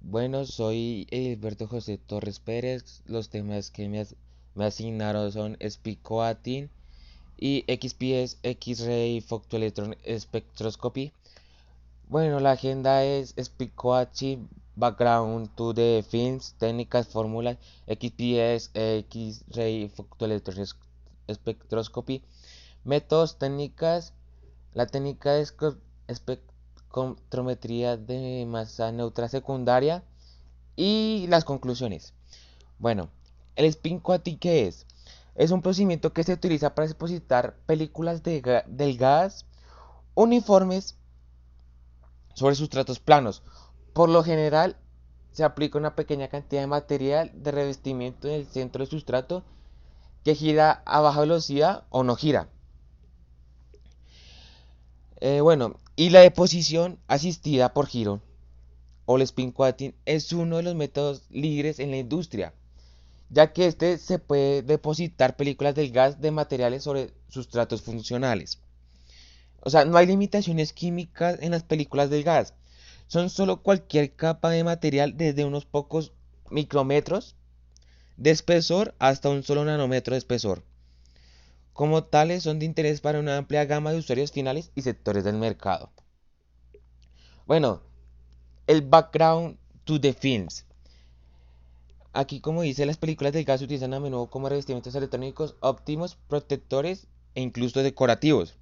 Bueno, soy Edilberto José Torres Pérez. Los temas que me asignaron son Spicoatin y XPS, X-Ray Photoelectron Spectroscopy. Bueno, la agenda es Spicoatin, Background to the Films, Técnicas, Fórmulas, XPS, X-Ray Photoelectron Spectroscopy, Métodos, Técnicas. La técnica de espectrometría de masa neutra secundaria. Y las conclusiones. Bueno, el spin coating, ¿qué es? Es un procedimiento que se utiliza para depositar películas del gas uniformes sobre sustratos planos. Por lo general, se aplica una pequeña cantidad de material de revestimiento en el centro del sustrato que gira a baja velocidad o no gira. Bueno, y la deposición asistida por giro o el spin coating es uno de los métodos líderes en la industria, ya que este se puede depositar películas del gas de materiales sobre sustratos funcionales. O sea, no hay limitaciones químicas en las películas del gas. Son solo cualquier capa de material desde unos pocos micrómetros de espesor hasta un solo nanómetro de espesor. Como tales, son de interés para una amplia gama de usuarios finales y sectores del mercado. Bueno, el background to the films. Aquí, como dice, las películas del gas se utilizan a menudo como revestimientos electrónicos óptimos, protectores e incluso decorativos.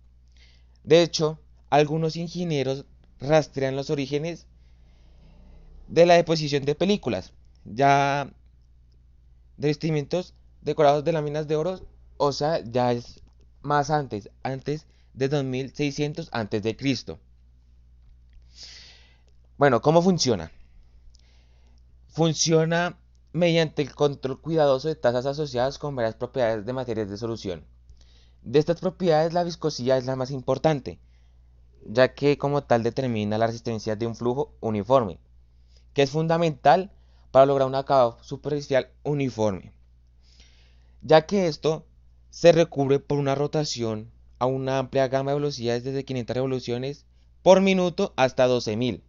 De hecho, algunos ingenieros rastrean los orígenes de la deposición de películas, ya de revestimientos decorados de láminas de oro, o sea, ya es más antes de 2600 antes de Cristo. Bueno, ¿cómo funciona? Funciona mediante el control cuidadoso de tasas asociadas con varias propiedades de materiales de solución. De estas propiedades, la viscosidad es la más importante, ya que como tal determina la resistencia de un flujo uniforme, que es fundamental para lograr un acabado superficial uniforme, ya que esto se recubre por una rotación a una amplia gama de velocidades desde 500 revoluciones por minuto hasta 12.000,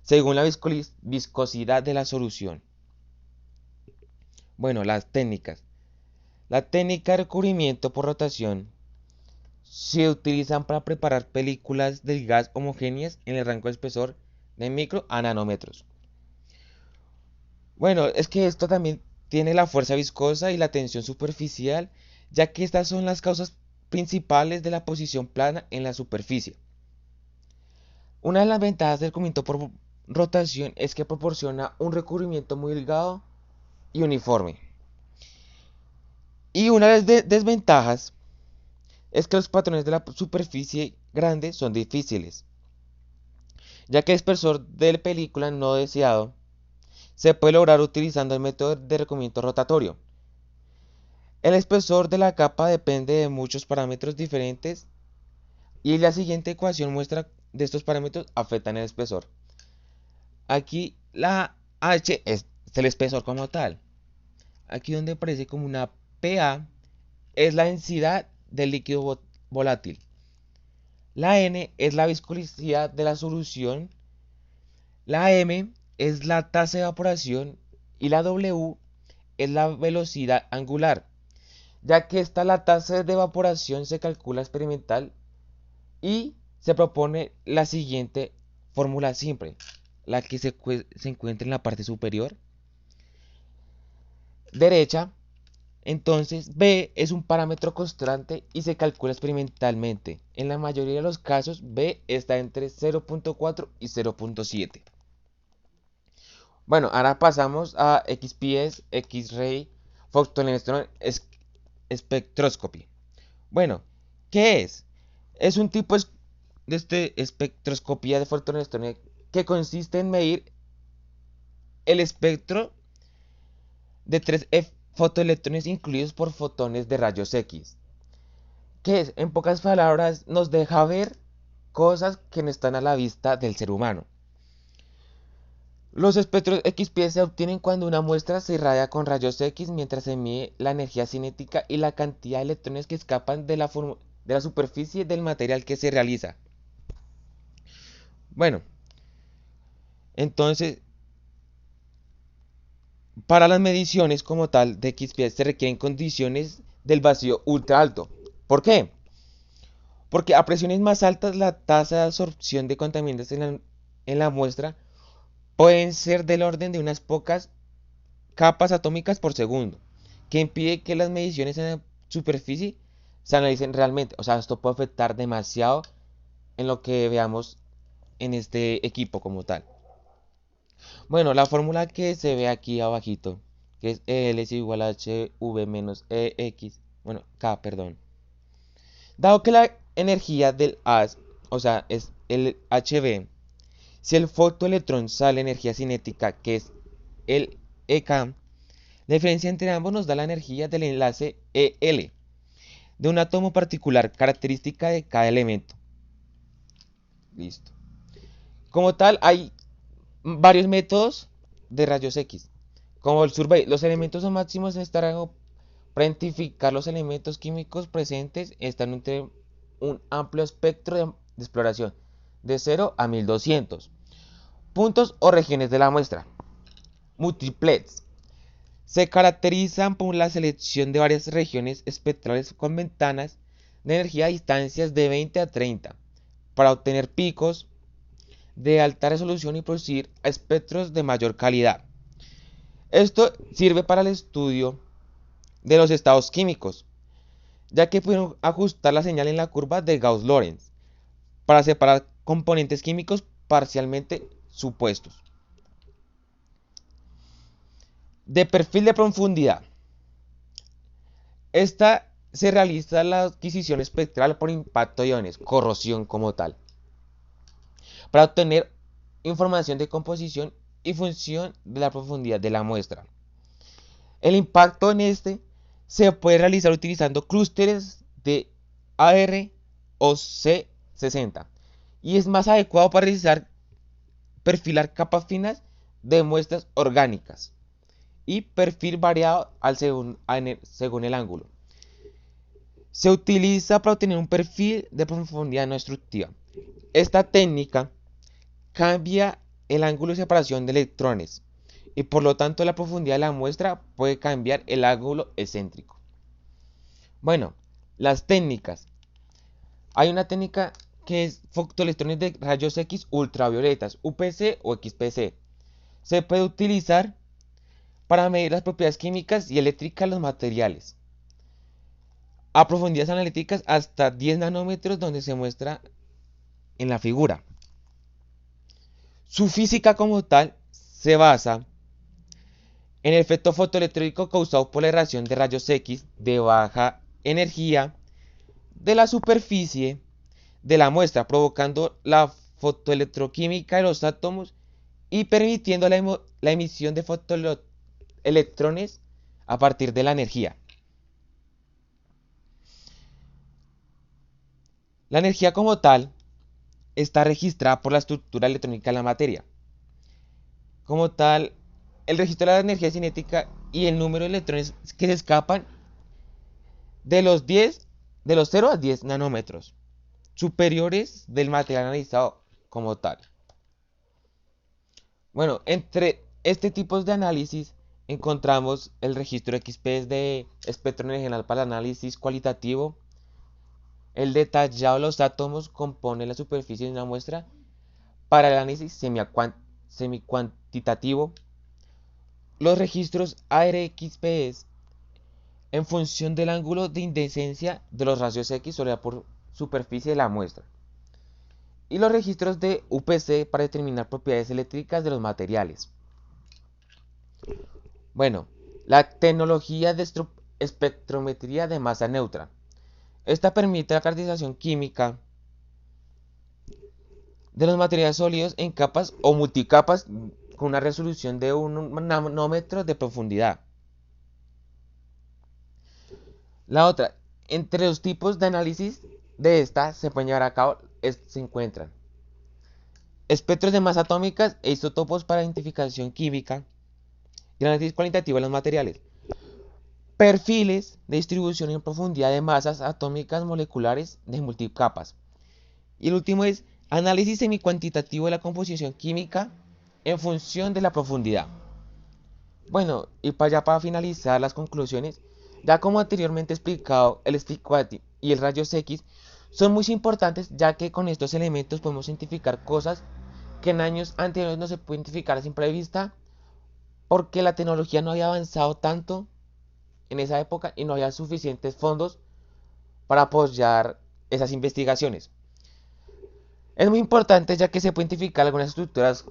según la viscosidad de la solución. Bueno, las técnicas. La técnica de recubrimiento por rotación se utilizan para preparar películas del gas homogéneas en el rango de espesor de micro a nanómetros. Bueno, es que esto también tiene la fuerza viscosa y la tensión superficial, ya que estas son las causas principales de la posición plana en la superficie. Una de las ventajas del recubrimiento por rotación es que proporciona un recubrimiento muy delgado y uniforme. Y una de las desventajas es que los patrones de la superficie grande son difíciles, ya que el espesor de la película no deseado se puede lograr utilizando el método de recubrimiento rotatorio. El espesor de la capa depende de muchos parámetros diferentes y la siguiente ecuación muestra de estos parámetros afectan el espesor. Aquí la H es el espesor como tal. Aquí donde aparece como una PA es la densidad del líquido volátil. La N es la viscosidad de la solución. La M es la tasa de evaporación y la W es la velocidad angular, ya que esta la tasa de evaporación se calcula experimental y se propone la siguiente fórmula simple, la que se encuentra en la parte superior derecha. Entonces B es un parámetro constante y se calcula experimentalmente. En la mayoría de los casos B está entre 0.4 y 0.7. Bueno, ahora pasamos a XPS, X-Ray Photoelectron Spectroscopy. Bueno, ¿qué es? Es un tipo de espectroscopía de fotoelectrónica que consiste en medir el espectro de tres fotoelectrones incluidos por fotones de rayos X. ¿Qué es? En pocas palabras, nos deja ver cosas que no están a la vista del ser humano. Los espectros XP se obtienen cuando una muestra se irradia con rayos X mientras se mide la energía cinética y la cantidad de electrones que escapan de la superficie del material que se realiza. Bueno, entonces Para las mediciones como tal de XPS se requieren condiciones del vacío ultra alto. ¿Por qué? Porque a presiones más altas la tasa de absorción de contaminantes en la muestra pueden ser del orden de unas pocas capas atómicas por segundo, que impide que las mediciones en la superficie se analicen realmente. O sea, esto puede afectar demasiado en lo que veamos en este equipo como tal. Bueno, la fórmula que se ve aquí abajito, que es L es igual a HV menos EX, bueno, K, perdón. Dado que la energía del haz, o sea, es el HV, si el fotoelectrón sale energía cinética, que es el EK, la diferencia entre ambos nos da la energía del enlace EL de un átomo particular, característica de cada elemento. Listo. Como tal, hay varios métodos de rayos X, como el survey. Los elementos máximos en esta rango para identificar los elementos químicos presentes están entre un amplio espectro de exploración, de 0 a 1200 puntos o regiones de la muestra. Multiplex. Se caracterizan por la selección de varias regiones espectrales con ventanas de energía a distancias de 20 a 30 para obtener picos de alta resolución y producir espectros de mayor calidad. Esto sirve para el estudio de los estados químicos, ya que pueden ajustar la señal en la curva de Gauss-Lorentz para separar componentes químicos parcialmente supuestos. De perfil de profundidad. Esta se realiza la adquisición espectral por impacto de iones, corrosión como tal, para obtener información de composición y función de la profundidad de la muestra. El impacto en este se puede realizar utilizando clústeres de AR o C60 y es más adecuado para realizar perfilar capas finas de muestras orgánicas y perfil variado según el ángulo. Se utiliza para obtener un perfil de profundidad no destructiva. Esta técnica cambia el ángulo de separación de electrones y por lo tanto la profundidad de la muestra puede cambiar el ángulo excéntrico. Bueno, las técnicas. Hay una técnica que es fotoelectrones de rayos X ultravioletas, UPC o XPC. Se puede utilizar para medir las propiedades químicas y eléctricas de los materiales a profundidades analíticas hasta 10 nanómetros, donde se muestra en la figura. Su física como tal se basa en el efecto fotoeléctrico causado por la irradiación de rayos X de baja energía de la superficie de la muestra, provocando la fotoelectroquímica de los átomos y permitiendo la emisión de fotoelectrones a partir de la energía. La energía como tal está registrada por la estructura electrónica de la materia. Como tal, el registro de la energía cinética y el número de electrones que se escapan de los 0 a 10 nanómetros superiores del material analizado como tal. Bueno, entre este tipo de análisis encontramos el registro XP de espectro general para el análisis cualitativo. El detallado de los átomos compone la superficie de una muestra para el análisis semicuantitativo. Los registros ARXPS en función del ángulo de incidencia de los rayos X sobre la superficie de la muestra. Y los registros de UPC para determinar propiedades eléctricas de los materiales. Bueno, la tecnología de espectrometría de masa neutra. Esta permite la caracterización química de los materiales sólidos en capas o multicapas con una resolución de 1 nanómetro de profundidad. La otra, entre los tipos de análisis de esta se pueden llevar a cabo, se encuentran espectros de masa atómicas e isótopos para identificación química y análisis cualitativo de los materiales, perfiles de distribución en profundidad de masas atómicas moleculares de multicapas. Y el último es análisis semicuantitativo de la composición química en función de la profundidad. Bueno, y para ya para finalizar las conclusiones, ya como anteriormente explicado, el stick quality y el rayos X son muy importantes ya que con estos elementos podemos identificar cosas que en años anteriores no se puede identificar a simple vista porque la tecnología no había avanzado tanto en esa época y no había suficientes fondos para apoyar esas investigaciones. Es muy importante ya que se puede identificar algunas estructuras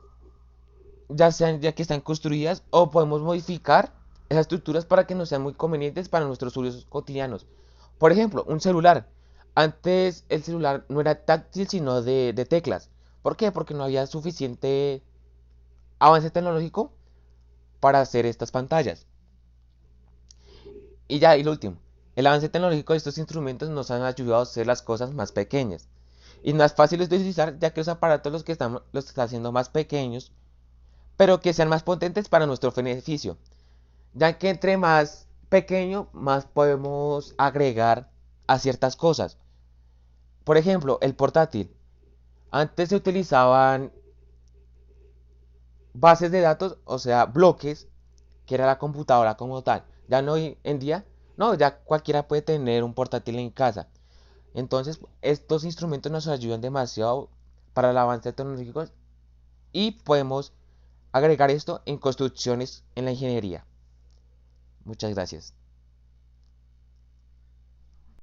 ya sean ya que están construidas o podemos modificar esas estructuras para que no sean muy convenientes para nuestros usos cotidianos. Por ejemplo, un celular. Antes el celular no era táctil sino de teclas. ¿Por qué? Porque no había suficiente avance tecnológico para hacer estas pantallas. Y ya, y lo último. El avance tecnológico de estos instrumentos nos han ayudado a hacer las cosas más pequeñas y más fáciles de utilizar ya que los aparatos los están haciendo más pequeños pero que sean más potentes para nuestro beneficio, ya que entre más pequeño, más podemos agregar a ciertas cosas. Por ejemplo, el portátil. Antes se utilizaban bases de datos, o sea, bloques, que era la computadora como tal. Ya no hoy en día, no, ya cualquiera puede tener un portátil en casa. Entonces, estos instrumentos nos ayudan demasiado para el avance tecnológico y podemos agregar esto en construcciones en la ingeniería. Muchas gracias.